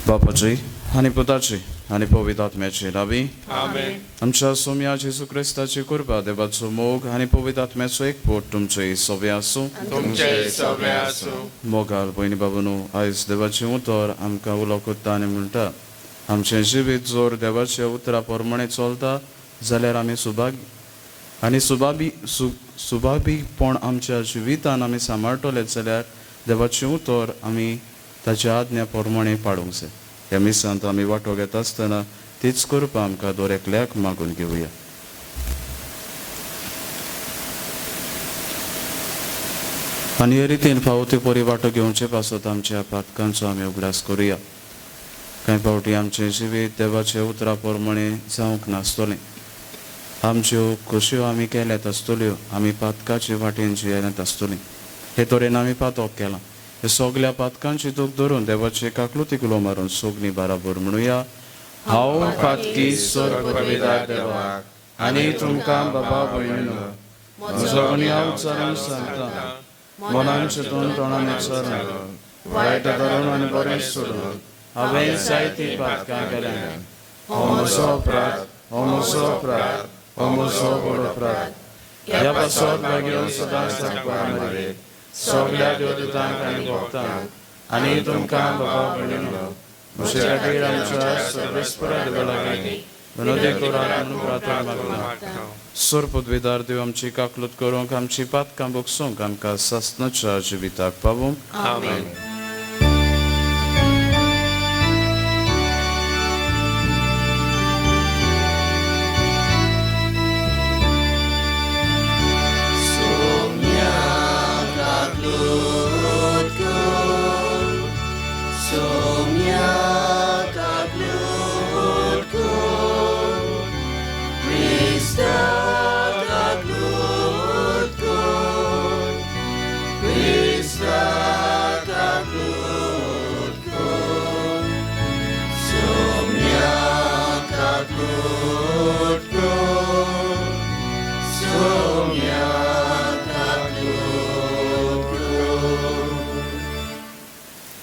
बापाची आणि पुताची आणि पवित्र आत्म्याची नावी आमेन. आमच्या सोम्या जेजू ख्रिस्ताची कृपा देवाचो मोग आणि पवित्र आत्म्याचो एकपूट तुमचे सगळे आसूं. तुमचे सगळे आसूं. मोगाल भयणी बाबूनो आयज देवाचे उतर आमकां उलो कोत्ता आनी म्हणटा आमचें जिवीत जोर देवाच्या उतरा प्रमाणे चलता जाल्यार आमी सुभाबीपण आमच्या जिवितान आमी सांबाळटले जाल्यार देवाचें उतर आमी ताच्या आज्ञा प्रमाणे पाळूंक जाय. ह्या मिसांत आमी वांटो घेता आसतना तीच कृपा आमकां दर एकल्याक मागून घेवया. आनी हे रितीन फावो ती परी वांटो घेवचे पासत आमच्या पातकांचो आमी उगडास करुया. कांय फावटी आमचें जिवीत देवाच्या उतरा प्रमाणे जावंक नासतलें. आमच्यो खोशयो आमी केल्यात आसतल्यो, आमी पातकाचे वाटेन जियेल्यात आसतलीं. हे तरेन आमी पातक केलां. हे सगल्या पातकांची तूक धरून देवाचे काकलुतीक उलो मारून सोगलीं बाराबर म्हणुया. हांव पातकी सोर पवित्र देवाक आनी तुमकां बाबा भयणीनो म्हजो हांव उच्चारून सांगता. मनान चिंतून तोंडान उच्चारून वायट करून आनी बरें सोडून हांवें जायतीं पातकां केल्यां. हो म्हजो अपराध, हो म्हजो अपराध, हो म्हजो व्हड अपराध. ह्या पासत मागीर सदांच थाकपाक मेळ्ळे सगल्या देवदूतांक आनी भक्तांक आनी तुमकां बाबा भयणीनो म्हजे खातीर आमच्या सर्वेस्परा देवा लागीं विनोदी करात म्हणून प्रार्थना मागता. सोर पदवीदार देव आमची काकलूत करूंक आमची पातकां भोगसूंक आमकां सस्नाच्या जिविताक पावूंक. आमेन.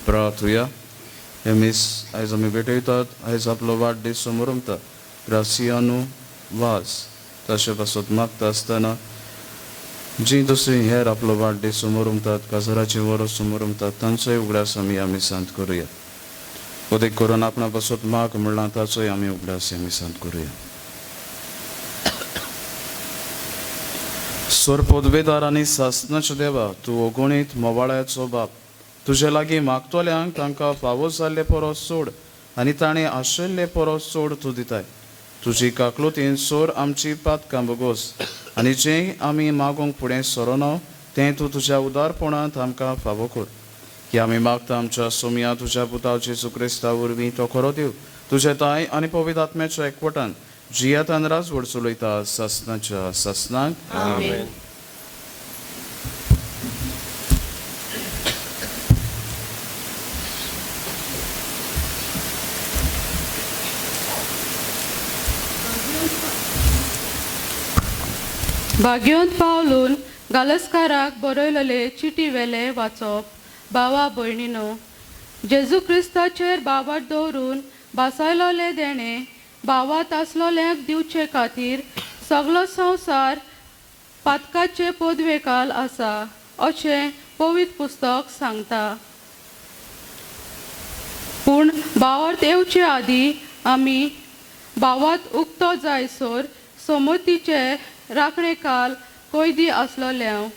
प्रार्थुया. हे मीस आयज आमी भेटयतात. आयज आपलो वाडदीस समोर उमता ग्रासियानो वाज तशें पासत मागता आसतना जी दुसरी हेर आपलो वाडदीस समोर उमतात, काजराची वरस समोर उमतात, तांचोय उगडास आमी ह्या मिसांत करुया. उदीक करून आपणा पासत माग म्हणला ताचोय आमी उगडास ह्या मिसांत करुया. सोर पदवेदार आनी सासनाच्या देवा, तूं अगणीत मोवाळ्याचो बाप. तुजे लागीं मागतोल्यांक तांकां फावो जाल्ले परस चड आनी ताणें आशिल्ले परस चड तूं दिताय. तुजी काकलुतीन सोर आमची पातकां भोगोस आनी जें आमी मागूंक फुडें सरोना तें तूं तुज्या उदारपणांत आमकां फावो कर. की आमी मागता आमच्या सोम्या तुज्या पुता जेजू क्रिस्ता वरवीं तो खरो देव तुजे ताय आनी पवित्र आत्म्याच्या एकवटान जियेत आनी राजवड चलयता सस्नाच्या सस्नाक. आमेन. भाग्योंत पावलून गालस्काराक बरयलेले चिटी वेले वाचप. भावा भयणीनो, जेजू क्रिस्ताचेर बाबाट दवरून बासायलोले देणे भावात आसलोल्यांक दिवचे खातीर सगलो संवसार पातकाचे पदवेकाल आसा अशें पवित्र पुस्तक सांगता. पूण भावार्थ येवचे आदीं आमी भावात उक्तो जायसर समतीचे राखणेकाल कैदी आसलोल्यांक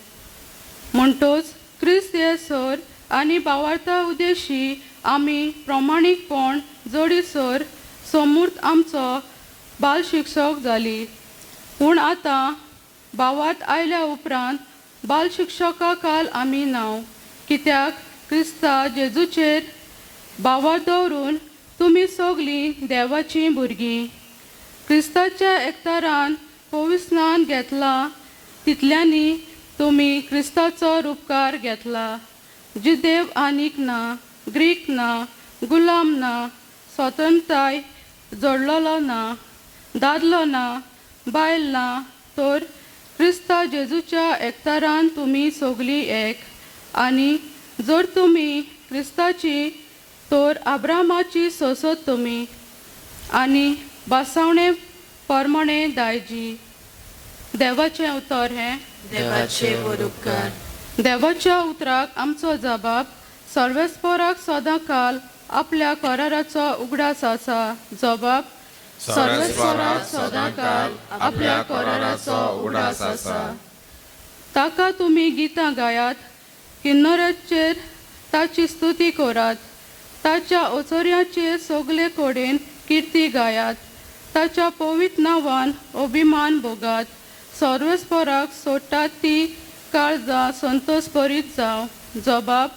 म्हणटोच क्रिस्त येसर आनी भावार्था उद्देशी आमी प्रमाणीकपण जोडीसर समूर्त आमचो बाल शिक्षक जाली. पूण आतां भावार्थ आयल्या उपरांत बाल शिक्षका काल आमी नांव, कित्याक क्रिस्ता जेजूचेर भावार्थ दवरून तुमी सगलीं देवाचीं भुरगीं. क्रिस्ताच्या एकतारान पविस्नान घेतलां तितल्यांनी तुमी क्रिस्ताचो उपकार घेतला. जिदेव आनीक ना, ग्रीक ना, गुलाम ना, स्वतंत्रताय जोडलेलो ना, दादलो ना, बायल ना, तर क्रिस्ता जेजूच्या एकतारान तुमी सगलीं एक. आनी जर तुमी क्रिस्ताची तर अब्रामाची सोसत तुमी आनी बासावणे परमणे दायजी. देवाचें उतर हें. देवाचे उपकार. देवाच्या उतराक आमचो जबाब सर्वेस्पराक सदां काल आपल्या कराराचो उगडास आसा. जबाब सर्वेस्पराक सदां काल आपल्या कराराचो उगडास आसा. ताका तुमी गितां गायात, किन्नराचेर ताची स्तुती करात, ताच्या ओचोऱ्याचेर सगळे कडेन किर्ती गायात, ताच्या पवित्र नांवान अभिमान भोगात. सर्वेस्पराक सोडटात ती काळजां संतोष करीत जावं. जबाब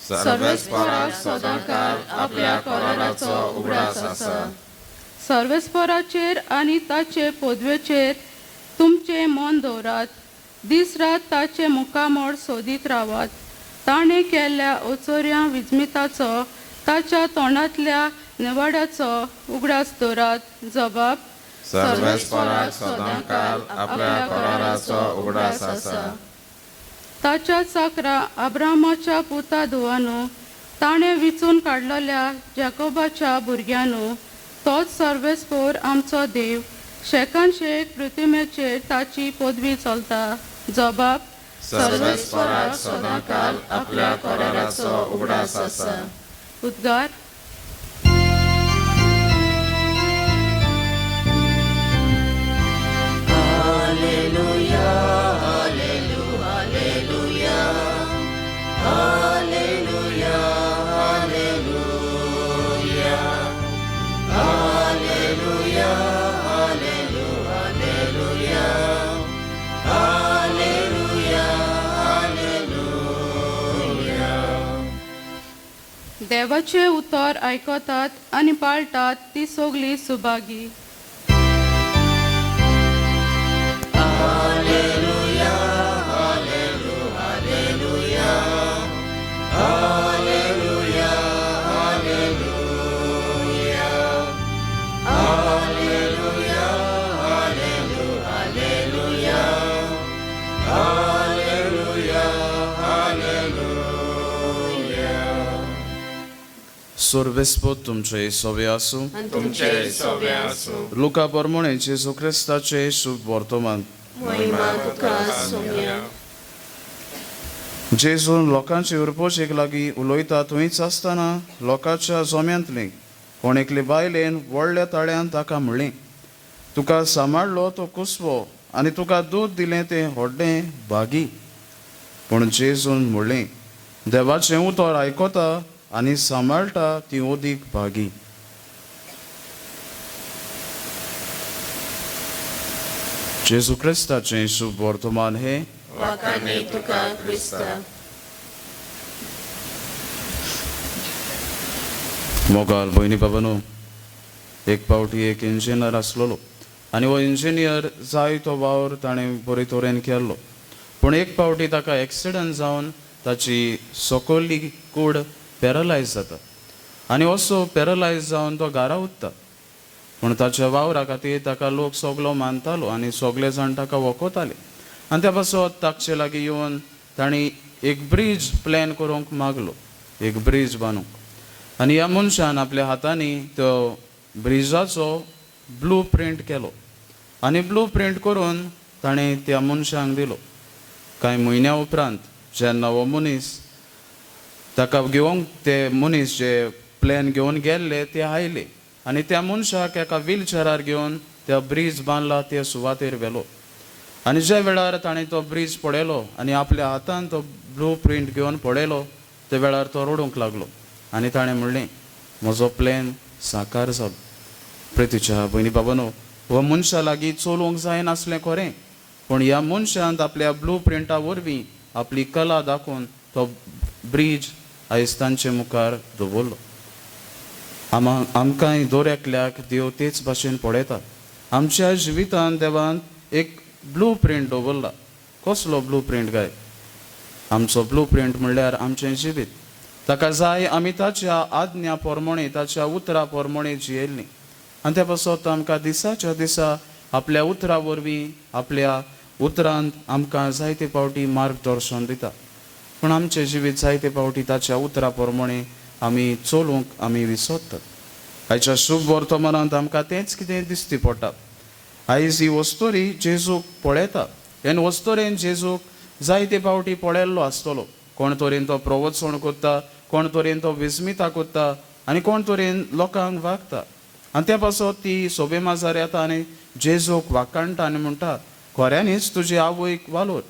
सर्वेस्पराक सदां काल आपल्या कराराचो उगडास आसा. सर्वेस्पराचेर आनी ताचे पदवेचेर तुमचें मन दवरात. दीस रात ताचे मुखामोड सोदीत रावात. ताणें केल्ल्या ओचोऱ्या विजमिताचो ताच्या तोंडांतल्या निवाड्याचो उगडास दवरात. जबाब सर्वेस्पराक सदां काल आपल्या कराराचो उगडास आसा. ताच्या चाकरा अब्रामाच्या पुता धुवानू, ताणें विचून काडलेल्या जॅकोबाच्या भुरग्यांनू, तोच सर्वेस्पर आमचो देव. शेकान शेक पृथ्वीचेर ताची पदवी चलता. जबाब सर्वेस्पराक सदां काल आपल्या कराराचो उगडास आसा. उद्गार. देवाचे उतर आयकतात आनी पाळटात ती सगळीं सुभागी. Sorvespod तुमचे सोबे आसूं. तुमचे सोबे आसूं. लुका परमणे जेजू क्रिस्ताचे शुभ वर्तमान. महिमा तुका सोम्या. जेजून लोकांचे उरपोचेक लागीं उलयता थंयच आसतना लोकांच्या जोम्यांतली कोणेकले बायलेन व्हडल्या ताळ्यान ताका म्हणलें, तुका सांबाळलो तो कुसवो आनी तुका दूद दिलें तें व्हडलें भागी. पूण जेजून म्हणलें, देवाचें उतर आयकता आनी सांबाळटा ती ओदीक भागी. जेजू क्रिस्ताचें शुभ वर्तमान हे. वाखाणी तुका क्रिस्ता. मोगाल भयणी बाबानो, एक पावटी एक इंजिनियर आसलोलो आनी हो इंजिनियर जायतो वावर ताणें बरे तरेन केल्लो. पूण एक पावटी ताका एक्सिडंट जावन ताची सकयली कूड पॅरलायज जाता आनी असो पॅरलायज जावन तो घरा उत्ता. पूण ताच्या वावरा खातीर ताका लोक सगलो मानतालो आनी सगळे जाण ताका वखोताले. आनी त्या पासत ताचे लागीं येवन तांणी एक ब्रीज प्लॅन करूंक मागलो, एक ब्रीज बांदूंक. आनी ह्या मनशान आपल्या हातांनी तो ब्रिजाचो ब्लू प्रिंट केलो आनी ब्लू प्रिंट करून ताणें त्या मनशांक दिलो. कांय म्हयन्या उपरांत जेन्ना हो मनीस ताका घेवंक ते मनीस जे प्लॅन घेवन गेल्ले ते आयले आनी त्या मनशाक एका व्हीलचॅरार घेवन त्या ब्रीज बांदला ते सुवातेर व्हेलो. आनी ज्या वेळार ताणें तो ब्रीज पळयलो आनी आपल्या हातान तो ब्लू प्रिंट घेवन पळयलो त्या वेळार तो रडूंक लागलो आनी ताणें म्हणलें, म्हजो प्लॅन साकार जालो. प्रितीच्या भयणी बाबानो, हो मनशा लागीं चलोवंक जायनासलें खरें, पूण ह्या मनशांत आपल्या ब्लू प्रिंटा वरवीं आपली कला दाखोवन तो ब्रिज आयज तांचे मुखार दवरलो. आमकांय दर एकल्याक देव तेच भाशेन पळयता. आमच्या जिवितांत देवान एक ब्लू प्रिंट दवरला. कसलो ब्लू प्रिंट काय? आमचो ब्लू प्रिंट म्हणल्यार आमचें जिवीत. ताका जाय आमी ताच्या आज्ञा प्रमाणे, ताच्या उतरां प्रमाणे जियेल्लीं. आनी त्या पासत आमकां दिसाच्या दिसा आपल्या उतरां वरवीं, आपल्या उतरांत आमकां जायते फावटी मार्गदर्शन दिता. पूण आमचें जिवीत जायते फावटी ताच्या उतरां प्रमाणे आमी चलोवंक आमी विसरतात. आयच्या शुभ वर्तमानांत आमकां तेंच कितें दिश्टी पडटा. आयज ही वस्तोरी जेजूक पळयता. हे वस्तोरेन जेजूक जायते फावटी पळयल्लो आसतलो. कोण तरेन तो प्रवचन करता, कोण तरेन तो विस्मिता करता, आनी कोण तरेन लोकांक वागता. आनी त्या पासत ती सोबे माजार येता आनी जेजूक वाखाणटा आनी म्हणटा, खऱ्यांनीच तुजी आवयक वालोर,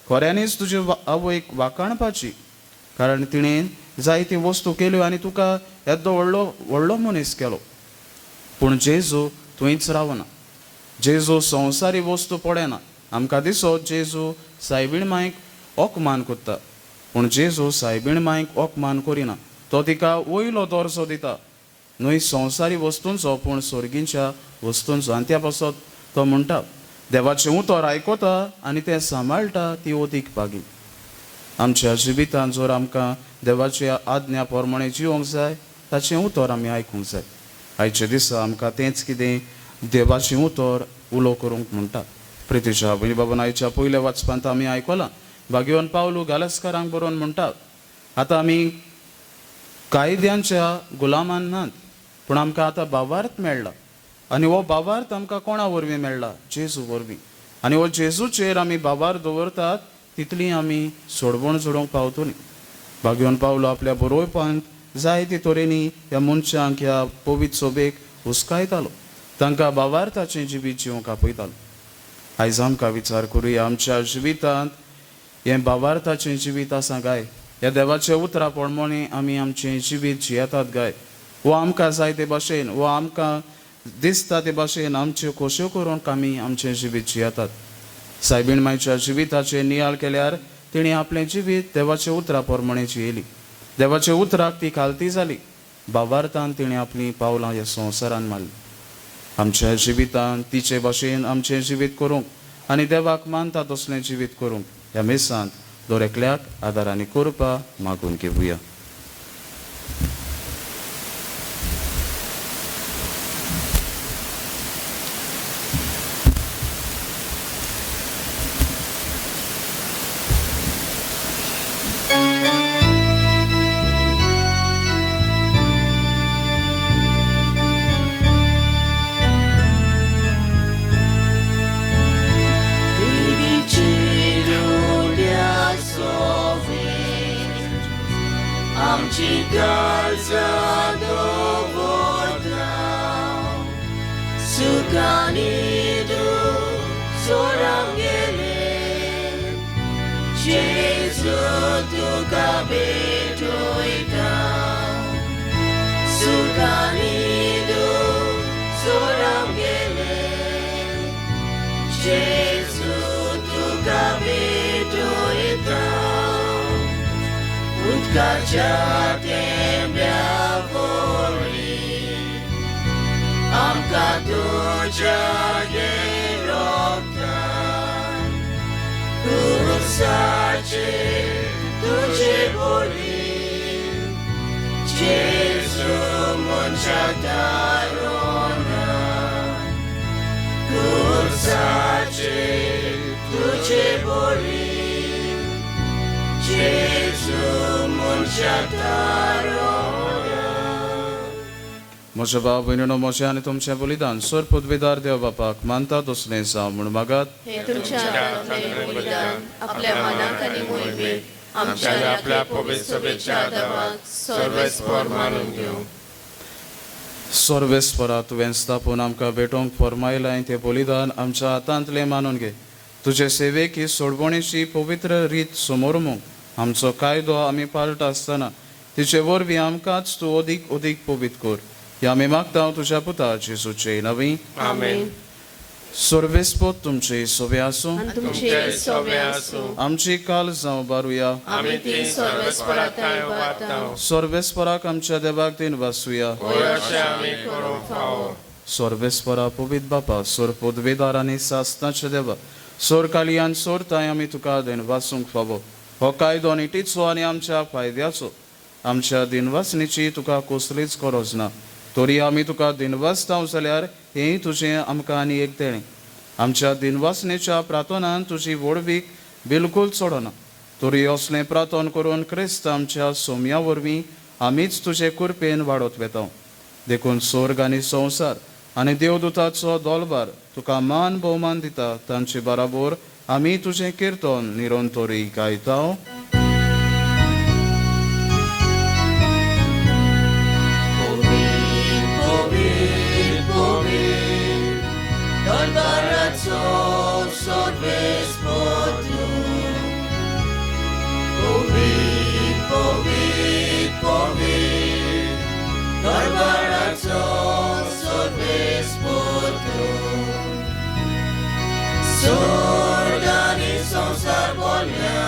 खऱ्यांनीच तुजे आवयक वाखाणपाची, कारण तिणें जायती वस्तू केल्यो आनी तुका येदो व्हडलो व्हडलो मनीस केलो. पूण जेजू थंयच रावना. जेजू संवसारी वस्तू पळयना. आमकां दिसत जेजू सायबीण मांयक ओकमान करता, पूण जेजू सायबीण मांयक ओकमान करिना. तो तिका वयलो दर्जो दिता, न्हय संवसारी वस्तूंचो पूण सर्गींच्या वस्तूंचो. आनी त्या पासत तो म्हणटा, देवाचें उतर आयकता आनी तें सांबाळटा ती ओदीक बागी. आमच्या जिवितांत जर आमकां देवाच्या आज्ञा प्रमाणे जिवंक जाय, ताचें उतर आमी आयकूंक जाय. आयचे दिसा आमकां तेंच कितें देवाचें उतर उलो करूंक म्हणटा. प्रितीच्या भयणी बाबान आयच्या पयल्या वाचपांत आमी आयकलां, भाग्यवान पावलू गालस्कारांक बरोवन म्हणटा, आतां आमी कायद्यांच्या गुलामान नात, पूण आमकां आतां भावार्थ मेळ्ळा. आनी हो भावार्थ आमकां कोणा वरवीं मेळ्ळा? जेजू वरवीं. आनी हो जेजूचेर आमी भावार्थ दवरतात तितली आमी सोडवण जोडोवंक पावतलीं. भाग्यवान पावलो आपल्या बरोवपांत जायते तरेनी ह्या मनशांक, ह्या पवित्र सोबेक हुस्कायतालो, तांकां भावार्थाचें जिवीत जिवंक आपयतालो. आयज आमकां विचार करुया, आमच्या जिवितांत हें भावार्थाचें जिवीत आसा काय? ह्या देवाच्या उतरां प्रमाणे आमी आमचें जिवीत जियेतात काय? वो आमकां जाय ते भाशेन, वो आमकां दिसता ते भाशेन आमच्यो खोश्यो करूंक आमी आमचें जिवीत जियेतात. सायबीण मांयच्या जिविताचेर नियाळ केल्यार तिणें आपलें जिवीत देवाच्या उतरां प्रमाणे जियेली. देवाच्या उतराक ती खालती जाली. भावार्थान तिणें आपलीं पावलां ह्या संवसारान मारलीं. आमच्या जिवितांत तिचे भाशेन आमचें जिवीत करूंक आनी देवाक मानता तसलें जिवीत करूंक ह्या मेसांत दर एकल्याक आदारांनी कृपा मागून घेवया. Amci galza dovodna, sukanidu sorangele, Jesu tu kabetoita, sukanidu sorangele, Jesu tu kabetoita. Utkacia tembea voli, amka tuja geroktan, kursace tuje voli, Jesu monchatarona, kursace tuje voli, Jesu म्हज्या भाव भयणीनो, म्हजें आनी तुमचें बलिदान सर पदवीदार देव बापाक मानता तसलें जावं म्हूण मागात. हे तुमच्या आत्म्यातलें बलिदान आपल्या मनाक आनी मोहिमेक आमच्या आनी आपल्या पवित्र सभेच्या आदाराक सर्वेस्पर मानून घेवं. सर्वेस्परा तुवें स्थापून आमकां भेटोवंक फरमायलां तें बलिदान आमच्या हातांतलें मानून घे. तुजे सेवेक ही सोडवणेची पवित्र रीत समोर मोग आमचो कायदो आमी पाळटा आसतना तिचे वरवीं आमकांच तूं अदीक अदीक पवित्र कर. ह्या आमी मागता तुज्या पुता जेजूचे नवी. आमेन. सर्वेस्पोत तुमचे सोबे आसूं आनी तुमचे सोबे आसूं आमची काल जावं बारुया आमी ती सर्वेस्पराताय वाटाव सर्वेस्पराक आमच्या देवाक दिन वासुया होय अशें आमी करूंक फावो सर्वेस्परा पवित बापा सोर पदवेदार आनी सासनाचे देवा सोर कालियान सोर ताय आमी तुका दिन वासूंक फावो हो कायदो निटीचो आनी आमच्या फायद्याचो आमच्या दिनवासणीची तुका कसलीच गरज ना तरी आमी तुका दिनवासताव जाल्यार हेंय तुजें आमकां आनी एक देणें आमच्या दिनवासणेच्या प्रार्थनान तुजी वडवीक बिलकुल चडना तरी असलें प्रार्थन करून क्रिस्त आमच्या सोम्या वरवीं आमीच तुजे कृपेन वाडत वेताव देखून स्वर्ग आनी संवसार आनी देवदूताचो दोलबार तुका मान भोवमान दिता तांचे बराबर आमी तुजें किर्तन निरंतरी गायताव Dolbaraco sorvespotu Povit, povit, povit Dolbaraco sorvespotu Sorgani संसार बोलया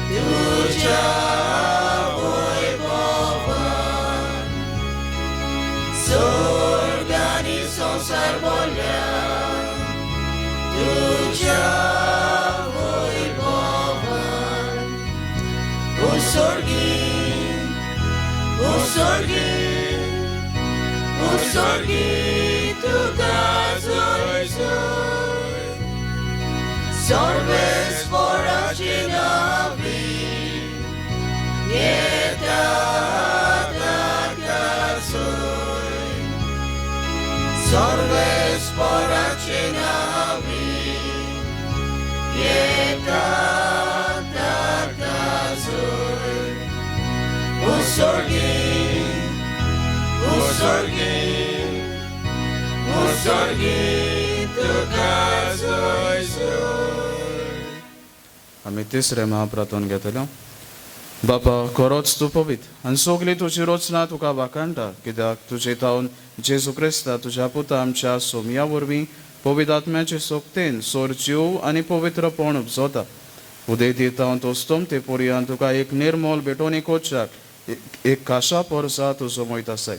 तुझ्या वैभवान Sorgani संसार बोलया तुझ्या वैभवान उत्सर्गी तुका जोय जोय सर्वेस्पराची नावी येता ताकासोय सर्वेस्पराची नावी येता ताकासोय उत्सर्गी तुका जोय जोय आमी तिसरे महाप्रार्थन घेतले बापा खरोच तूं पवित आनी सगळी तुजी रचना तुका वाखाणटा कित्याक तुजे तावन जेजू क्रिस्ता तुज्या पुता आमच्या सोम्या वरवीं पवित्र आत्म्याचे सोक्तेन सोर जीव आनी पवित्रपण उपजोता उदय दितावन तोस्तोम ते पर्यंत तुका एक निर्मोल बेटोनी कोचाक एक काशा पोरसा तुजो मोयत आसाय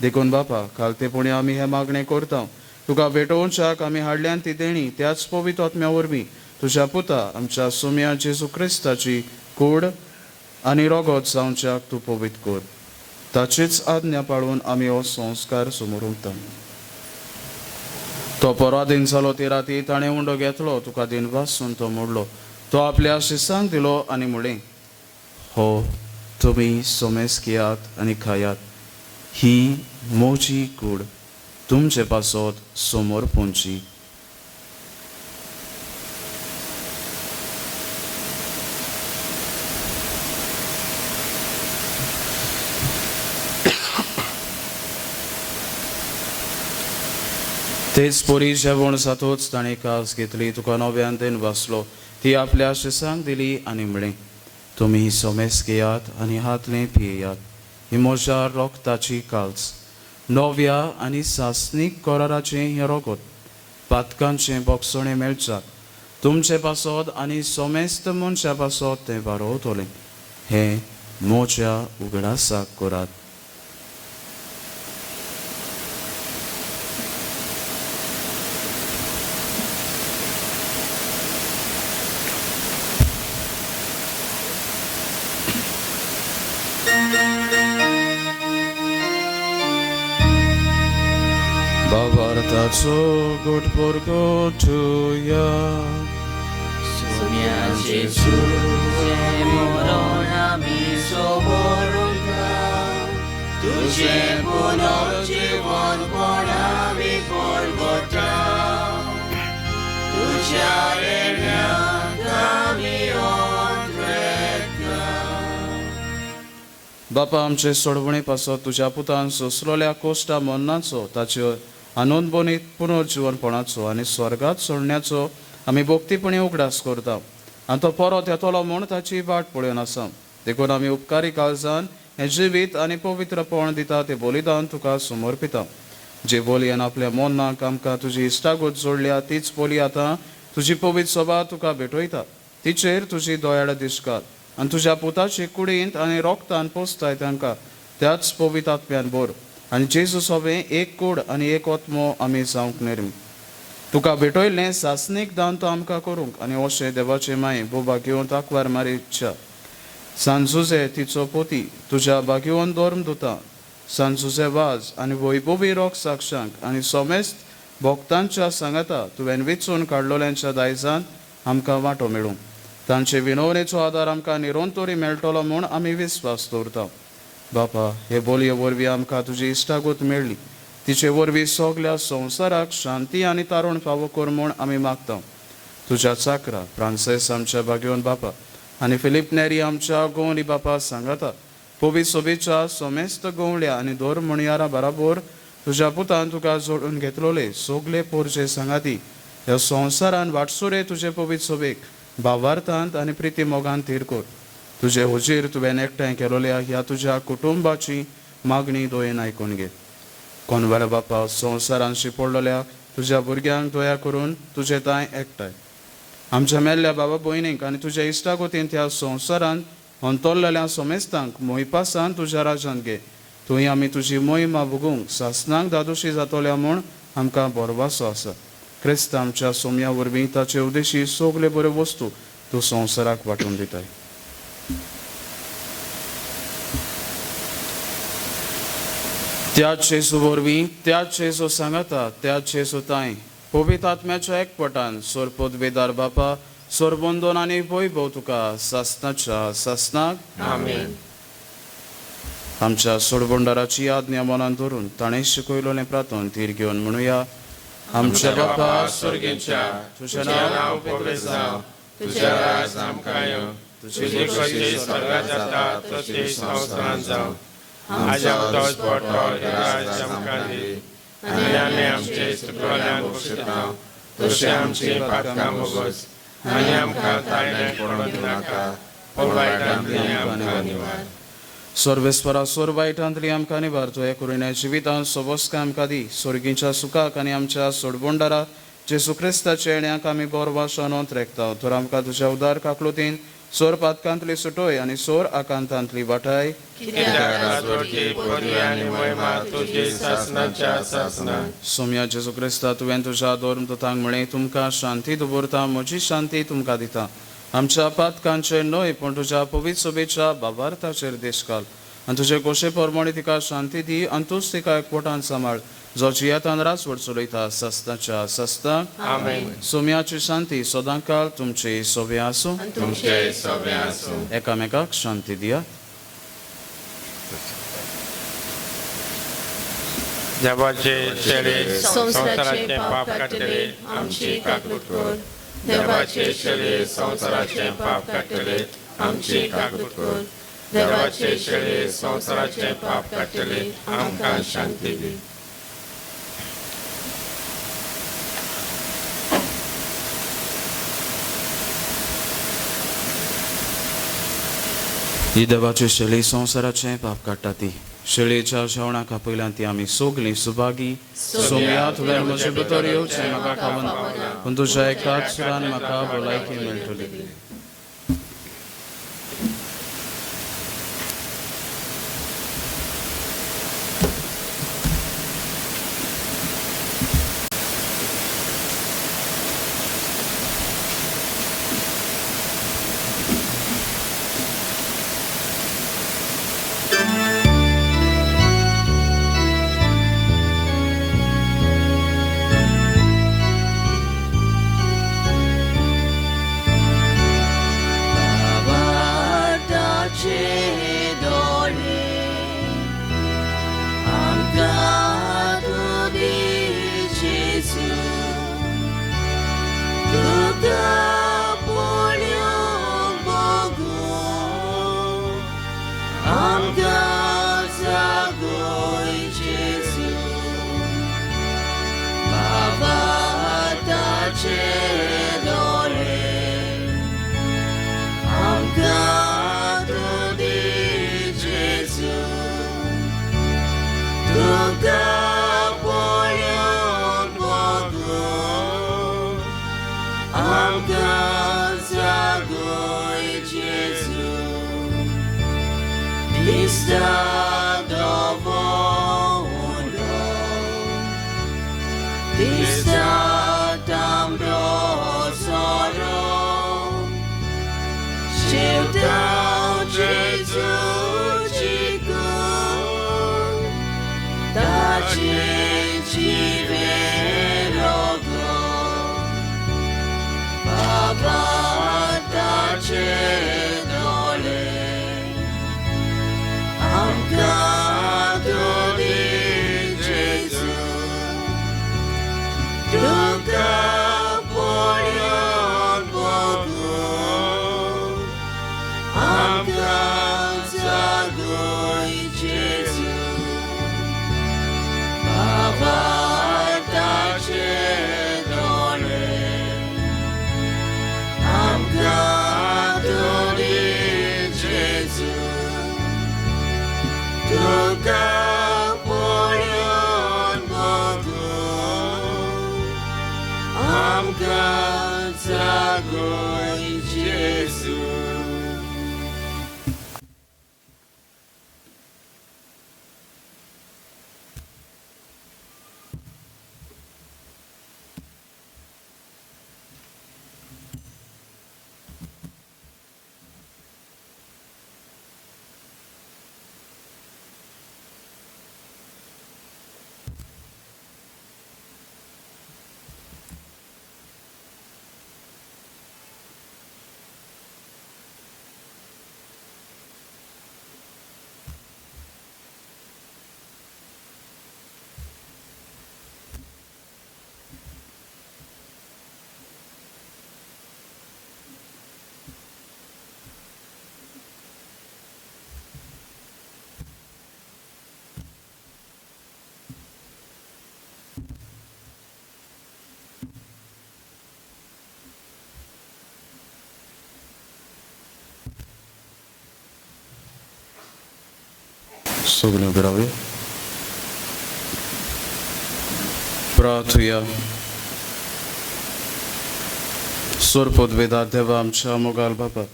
देखून बापा कालतेपणी आमी हे मागणें करता तुका भेटोवच्याक आमी हाडल्यान ती देणी त्याच पवित्र आत्म्या वरवीं तुज्या पुता आमच्या सोम्या जेजू क्रिस्ताची कूड आनी रोगत जावच्याक तूं पवित्र कर ताचीच आज्ञा पाळून आमी हो संस्कार समोर उरता तो परवा दिन जालो ती राती ताणें उंडो घेतलो तुका दिन वासून तो मोडलो तो आपल्या शिसांक दिलो आनी म्हळें हो तुमी सोमेस घेयात आनी खायात ही मोची कूड तुमचे पासत समोर पोंची तेच पोरी जेवण जातूच ताणें कास घेतली तुका नव्यान दिन वाचलो ती आपल्या शिसांक दिली आनी म्हळें तुमी सोमेस घेयात आनी हातलें पियेयात ही म्हज्या रोगताची काल्स नव्या आनी सासनीक कराराचें हें रोगत पातकांचें बोगसणें मेळच्याक तुमचे पासत आनी सोमेस्त मनशा पासत तें वारोवतलें हें म्हज्या उगडासाक करात Bavartaco good porgotuja Sonia Jesu morona mi soborunta Tuझे पुनर्जीवन कोणावी पोरगोटा तुझ्या येण्यात आमी ऑनरेता बापा आमचे सोडवणे पासत तुझ्या पुतान सोसलोल्या कोश्टा मन्नाचो ताचे आनंदबोनीत पुनर्जीवनपणाचो आनी स्वर्गात सोडण्याचो आमी भोक्तीपणे उगडास करता आनी तो परत येतलो म्हूण ताची वाट पळोवन आसा देखून आमी उपकारी काळजान हें जिवीत आनी पवित्रपण दिता तें बलिदान तुका समर्पिता जे बोलयेन आपल्या मोन्नाक आमकां तुजी इश्टागत जोडल्या तीच बोली आतां तुजी पवित्र सभा तुका भेटयता. तिचेर तुजी दोयाळ दिसकाल आनी तुज्या पुताची कुडींत आनी रोगतान पोसताय तांकां त्याच पवित्र आत्म्यान बोर. आनी जेजू सोबे एक कूड आनी एक ओत्मो आमी जावंक नेरमी. तुका भेटयल्लें सासनीक दान तो आमकां करूंक आनी अशें देवाचे माये बोबा घेवन ताकवार मारी इच्छा. सांजुजे तिचो पोती तुज्या बागेवन दोर्म दुता. सांजुजे वाज आनी वैभवी रोग साक्षांक आनी सोमेस्त भोगतांच्या सांगाता तुवें वेचून काडलोल्यांच्या दायजान आमकां वांटो मेळूंक. तांचे विनवणेचो आदार आमकां निरोंतोरी मेळटलो म्हूण आमी विस्वास दवरता. बापा, हे बोलये वरवीं आमकां तुजी इश्टागत मेळ्ळी. तिचे वरवीं सगल्या संवसाराक शांती आनी तारुण फावो कर म्हूण आमी मागता. तुज्या चाकरा फ्रांसेस आमच्या बागेवन बापा आनी फिलीप नेरी आमच्या गोवली बापा सांगाता पवित्र सोबेच्या सोमेस्त गोवल्या आनी दोर म्हणयारा बराबर तुज्या पुतान तुका जोडून घेतलोले सगले पोरचे सांगाती ह्या संवसारान वाटसुरे तुजे पवित्र सोबेक भावार्थांत आनी प्रिती मोगान थीर कर. तुजे हुजीर तुवें एकठांय केलोल्या ह्या तुज्या कुटुंबाची मागणी दोयेन आयकून घे. कोणवेळ बापा संवसारान शिपडलोल्या तुज्या भुरग्यांक दया करून तुजे ताय एकठांय. आमच्या मेल्ल्या बाबा भयणीक आनी तुज्या इश्टागतीन त्या संवसारान अंतरलेल्या सोमेस्तांक मोहिपासान तुज्या राजांत घे. थंय आमी तुजी मोहिमा भोगूंक सासनाक दादोशी जातोल्या म्हूण आमकां बोरवासो आसा. क्रिस्त आमच्या सोम्या वरवीं ताचे उद्देशी सगले बऱ्यो वस्तू तूं संवसाराक वांटून दिताय. त्याच जेजू वरवीं त्याच जेजू सांगाता त्याच जेजू ताय पवित्र आत्म्याच्या एकपटान सोरपोदवेदार बापा सोरबंदोन आनी वैभव तुका सासनाच्या सासनाक आमेन. आमच्या सोडबोंडाराची आज्ञा मनान धरून ताणें शिकयलोलें प्रार्थन तीर घेवन म्हणुया. आमच्या बापा स्वर्गीच्या तुझें नांव पवित्र जावं, तुजें राज आमकां येवं, तुजी कशी स्वर्गांत जाता तशी संवसारांत जावं. आज आमचो पोटो राज आमकां दी आनी आमी आमचे चुकलोल्यांक बक्षिता तशें आमची पातकां मोगोस आनी आमकां तायण्याक पडूंक नाका पूण वायटांतली आमकां निवार. सर्वेस्परा सोर वायटांतली आमकां निवार. तुवें करुण्या जिवितांत सोबोस्का आमकां दी. स्वर्गीच्या सुखाक आनी आमच्या सोडबोंडारा जेजू क्रिस्ताच्या येण्याक आमी बोरवासो नोंद रेखता. तर आमकां तुज्या उदार काकलुतीन सोर पातकांतली सुटोय आनी सोर आकांतांतली वाटाय. कित्याक राजवटी पदवी आनी महिमा तुजी सासनाच्या सासनाक. सोम्या जेजू क्रिस्ता तुवें तुज्या दोर्म दोतांक म्हळें तुमकां शांती दवरता म्हजी शांती तुमकां दिता. आमच्या पातकांचेर न्हय पूण तुज्या पवित्र सोबेच्या भावार्थाचेर देशकाल आनी तुजे गोशे प्रमाणे तिका शांती दी आनी तूंच तिका एकवटान सांबाळ जो जियेतान रासवड चलयता सस्ताच्या सस्ताक. आमेन. सोम्याची शांती सदांकाळ तुमचे सोबे आसूं. तुमचे सोबे आसूं. एकामेकाक शांती दिया. देवाचे शेळे संसाराचे पाप काडटले आमची काकूट कर. देवाचे शेळे संसाराचे पाप काडटले आमची काकूट कर. देवाचे शेळे संसाराचे पाप काडटले आमकां शांती दी. ही देवाची शेळी संवसाराचे पाप काडटा ती. शेळयेच्या जेवणाका पयल्यान ती आमी सगलीं सुभागी. सोम्या तुवें म्हजे भितर येवचें म्हाका खावना पूण तुज्या एकाच सुरान म्हाका भलायकी मेळटली. सगळें उबे रावया. प्रार्थुया. सोरपोदवेदा देवा आमच्या मोगाल बापा,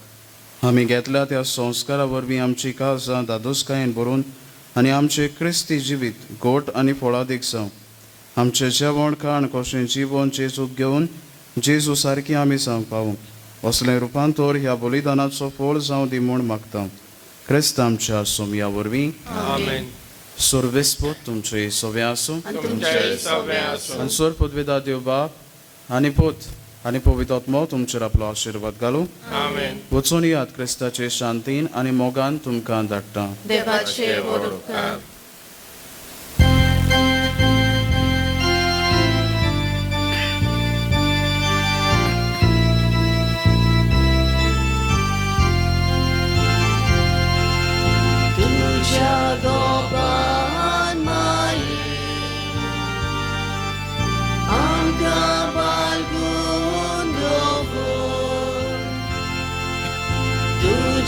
आमी घेतल्या त्या संस्कारा वरवीं आमची काळजां दादोसकायेन भरून आनी आमचे क्रिस्ती जिवीत गोट आनी फळादीक जावं. आमचे जेवण खाण कशें जीवन जेजूक घेवन जेजू सारकी आमी जावंक पावूं. असलें रुपांतर ह्या बलिदानाचो फळ जावं दी म्हूण मागता. क्रिस्त आमच्या सोमया वरवीं. आमेन. सोर्वेस्पोत तुमचे सोवे आसूं. तुमचे सवे आसूं. आनी सोर पदवेदा देव बाप आनी पोत आनी पवित्र आत्मो तुमचेर आपलो आशिर्वाद घालूं. आमेन. वचून यात क्रिस्ताचे शांतीन आनी मोगान तुमकां धाडटा. देवाचे वरपकार.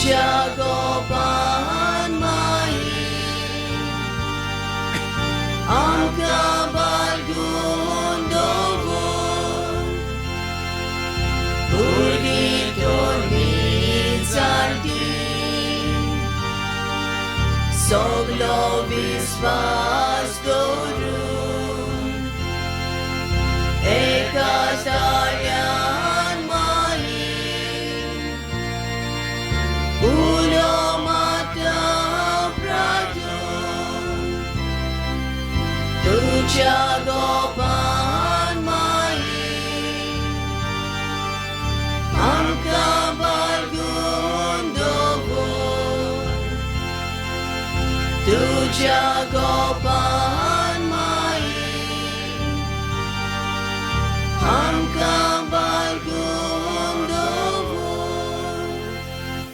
Jagoban mai Amka balgundovon Buditon nizardi Soglo visvas dorun Ekastaryan mai Ulo mata pradun Tu jagopan mai Amka balgundovon Tu jagopan